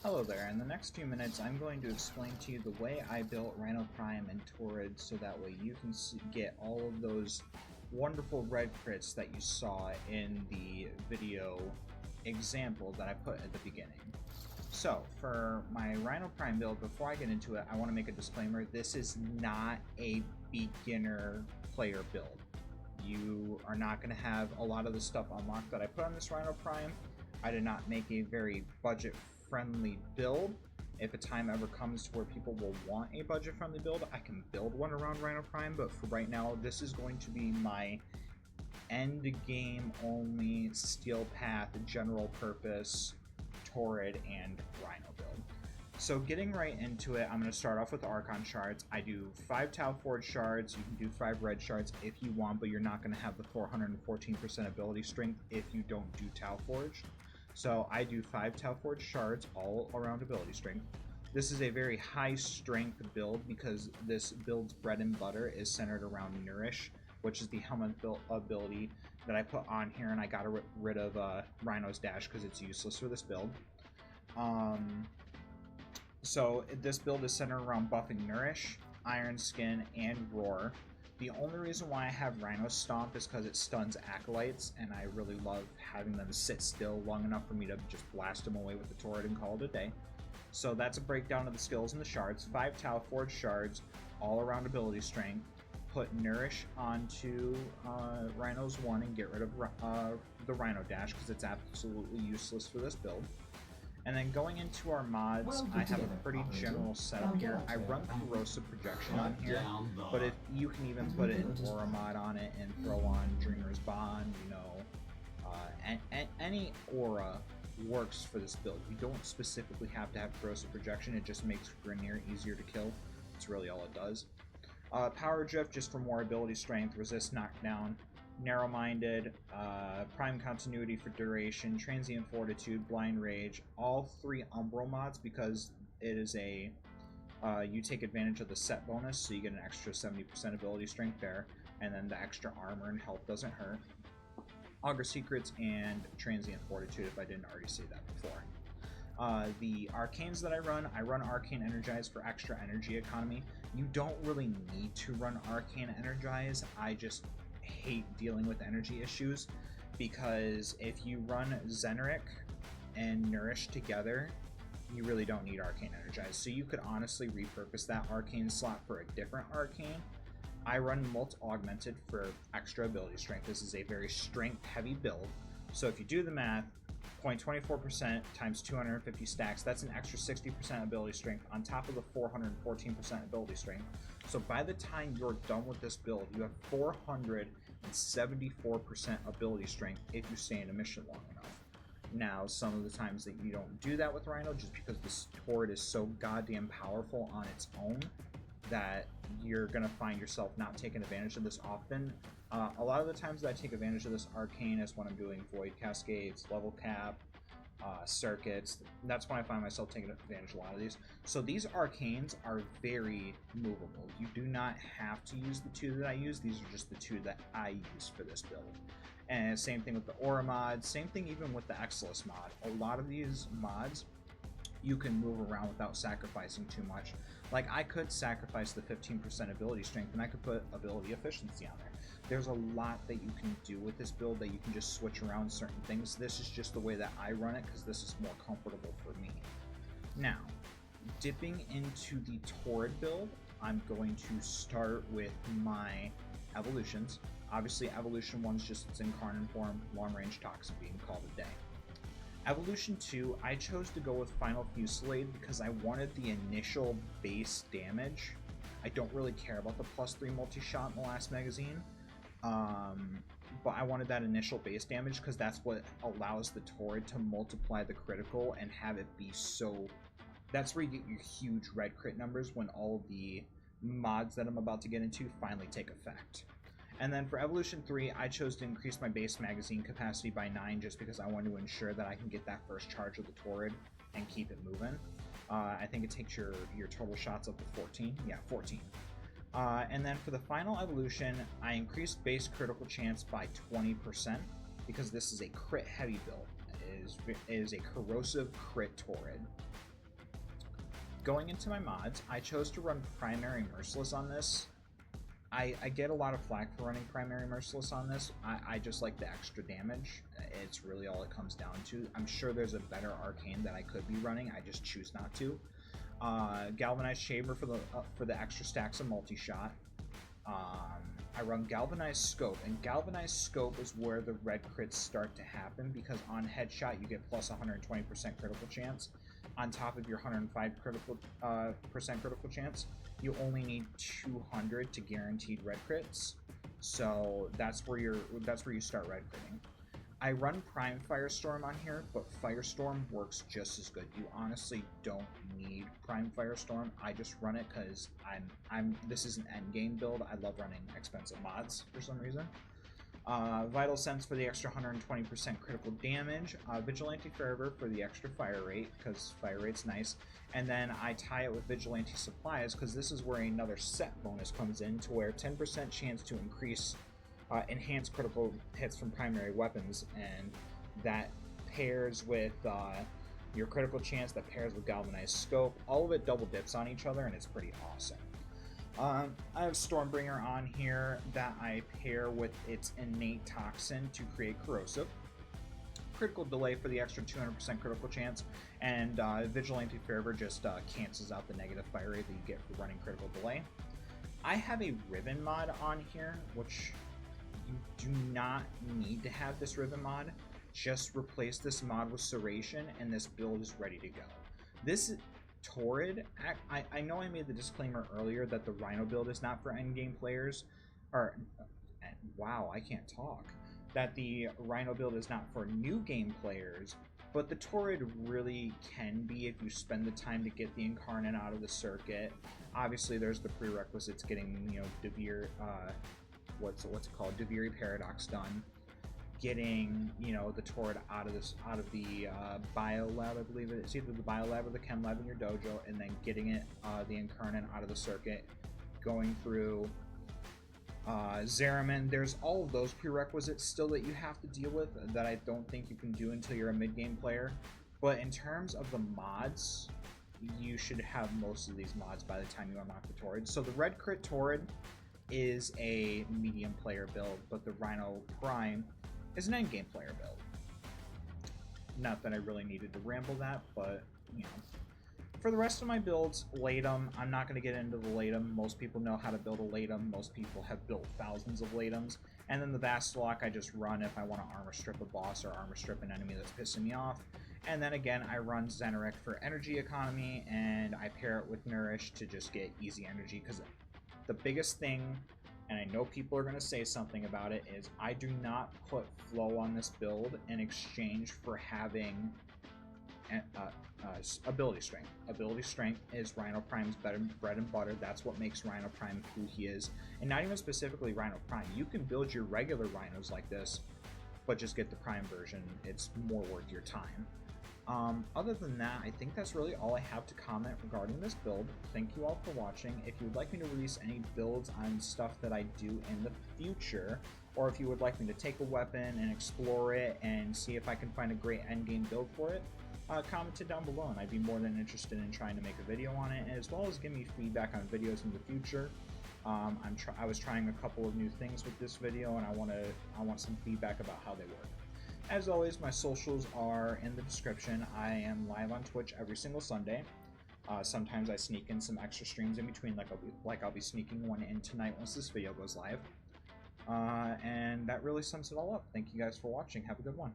Hello there, in the next few minutes I'm going to explain to you the way I built Rhino Prime and Torid so that way you can get all of those wonderful red crits that you saw in the video example that I put at the beginning. So, for my Rhino Prime build, before I get into it, I want to make a disclaimer. This is not a beginner player build. You are not going to have a lot of the stuff unlocked that I put on this Rhino Prime. I did not make a very budget-friendly build. If a time ever comes to where people will want a budget-friendly build, I can build one around Rhino Prime, but for right now, this is going to be my end-game only Steel Path, general purpose, Torid, and Rhino build. So getting right into it, I'm going to start off with Archon shards. I do 5 Tau Forge shards. You can do 5 red shards if you want, but you're not going to have the 414% ability strength if you don't do Tau Forge. So I do 5 Tau Forge shards all around ability strength. This is a very high strength build because this build's bread and butter is centered around Nourish, which is the helmet ability that I put on here, and I got rid of Rhino's Dash because it's useless for this build. So this build is centered around buffing Nourish, Iron Skin, and Roar. The only reason why I have Rhino Stomp is because it stuns Acolytes, and I really love having them sit still long enough for me to just blast them away with the Torid and call it a day. So that's a breakdown of the skills and the shards. 5 Tau Forge shards, all around ability strength. Put Nourish onto Rhino's 1 and get rid of the Rhino Dash because it's absolutely useless for this build. And then going into our mods, I have a pretty general setup here. I run Corrosive Projection on here, but if you can even put an Aura mod on it and throw on Dreamer's Bond, you know, any Aura works for this build. You don't specifically have to have Corrosive Projection, it just makes Grineer easier to kill. That's really all it does. Power Drift just for more ability strength, resist knockdown. Narrow-minded, Prime Continuity for duration, Transient Fortitude, Blind Rage, all 3 Umbral mods because it is a, you take advantage of the set bonus, so you get an extra 70% ability strength there, and then the extra armor and health doesn't hurt. Augur Secrets and Transient Fortitude if I didn't already say that before. The Arcanes that I run Arcane Energize for extra energy economy. You don't really need to run Arcane Energize, I just hate dealing with energy issues because if you run Zenric and Nourish together, you really don't need Arcane Energize. So you could honestly repurpose that Arcane slot for a different Arcane. I run Augmented for extra ability strength. This is a very strength heavy build. So if you do the math, 0.24% times 250 stacks, that's an extra 60% ability strength on top of the 414% ability strength. So by the time you're done with this build, you have 474% ability strength if you stay in a mission long enough. Now, some of the times that you don't do that with Rhino, just because this Torid is so goddamn powerful on its own, that you're going to find yourself not taking advantage of this often. A lot of the times that I take advantage of this Arcane is when I'm doing Void Cascades, Level Cap, circuits. That's when I find myself taking advantage of a lot of these. So these Arcanes are very movable. You do not have to use the 2 that I use. These are just the 2 that I use for this build. And same thing with the Aura mod, same thing even with the Exilus mod. A lot of these mods you can move around without sacrificing too much. Like, I could sacrifice the 15% ability strength and I could put ability efficiency on there. There's a lot that you can do with this build that you can just switch around certain things. This is just the way that I run it because this is more comfortable for me. Now, dipping into the Torid build, I'm going to start with my evolutions. Obviously, Evolution 1 is just its Incarnon form, long-range Toxin Beam, called a day. Evolution 2, I chose to go with Final Fusillade because I wanted the initial base damage. I don't really care about the +3 multi-shot in the last magazine, but I wanted that initial base damage because that's what allows the Torid to multiply the critical and have it be so... That's where you get your huge red crit numbers when all the mods that I'm about to get into finally take effect. And then for Evolution 3, I chose to increase my base magazine capacity by 9 just because I wanted to ensure that I can get that first charge of the Torid and keep it moving. I think it takes your total shots up to 14. Yeah, 14. And then for the final evolution, I increased base critical chance by 20% because this is a crit heavy build. It is a corrosive crit Torid. Going into my mods, I chose to run Primary Merciless on this. I get a lot of flack for running Primary Merciless on this. I just like the extra damage. It's really all it comes down to. I'm sure there's a better arcane that I could be running. I just choose not to. Galvanized Chamber for the extra stacks of multi-shot. I run Galvanized Scope, and Galvanized Scope is where the red crits start to happen, because on headshot you get plus 120% critical chance. On top of your 105% critical chance, you only need 200 to guaranteed red crits. So that's where you start red critting. I run Prime Firestorm on here, but Firestorm works just as good. You honestly don't need Prime Firestorm. I just run it because this is an end game build. I love running expensive mods for some reason. Vital Sense for the extra 120% critical damage. Vigilante Fervor for the extra fire rate, because fire rate's nice. And then I tie it with Vigilante Supplies, because this is where another set bonus comes in, to where 10% chance to increase enhanced critical hits from primary weapons, and that pairs with your critical chance, that pairs with Galvanized Scope. All of it double dips on each other, and it's pretty awesome. I have Stormbringer on here that I pair with its innate toxin to create corrosive. Critical delay for the extra 200% critical chance, and Vigilante Fervor just cancels out the negative fire rate that you get for running critical delay. I have a Riven mod on here, which you do not need to have this Riven mod. Just replace this mod with Serration, and this build is ready to go. This Torid, I know I made the disclaimer earlier that the Rhino build is not for endgame players, or, wow, I can't talk, that the Rhino build is not for new game players, but the Torid really can be if you spend the time to get the Incarnon out of the circuit. Obviously, there's the prerequisites, getting, you know, Devere, what's it called, Devere Paradox done, getting, you know, the Torid out of the bio lab, I believe it's either the bio lab or the chem lab in your dojo, and then getting it the Incarnon out of the circuit, going through Zeraman. There's all of those prerequisites still that you have to deal with that I don't think you can do until you're a mid-game player. But in terms of the mods, you should have most of these mods by the time you unlock the Torid. So the Red Crit Torid is a medium player build, but the Rhino Prime is an endgame player build. Not that I really needed to ramble that, but, you know. For the rest of my builds, Latum, I'm not going to get into the Latum. Most people know how to build a Latum. Most people have built thousands of Latums. And then the Vastalok I just run if I want to armor strip a boss or armor strip an enemy that's pissing me off. And then again, I run Zenarek for energy economy, and I pair it with Nourish to just get easy energy, because the biggest thing, and I know people are going to say something about it, is I do not put flow on this build in exchange for having ability strength. Ability strength is Rhino Prime's bread and butter. That's what makes Rhino Prime who he is. And not even specifically Rhino Prime. You can build your regular Rhinos like this, but just get the Prime version. It's more worth your time. Other than that, I think that's really all I have to comment regarding this build. Thank you all for watching. If you would like me to release any builds on stuff that I do in the future, or if you would like me to take a weapon and explore it and see if I can find a great endgame build for it, comment it down below, and I'd be more than interested in trying to make a video on it, as well as give me feedback on videos in the future. I was trying a couple of new things with this video, and I want some feedback about how they work. As always, my socials are in the description. I am live on Twitch every single Sunday. Sometimes I sneak in some extra streams in between, like I'll be sneaking one in tonight once this video goes live. And that really sums it all up. Thank you guys for watching. Have a good one.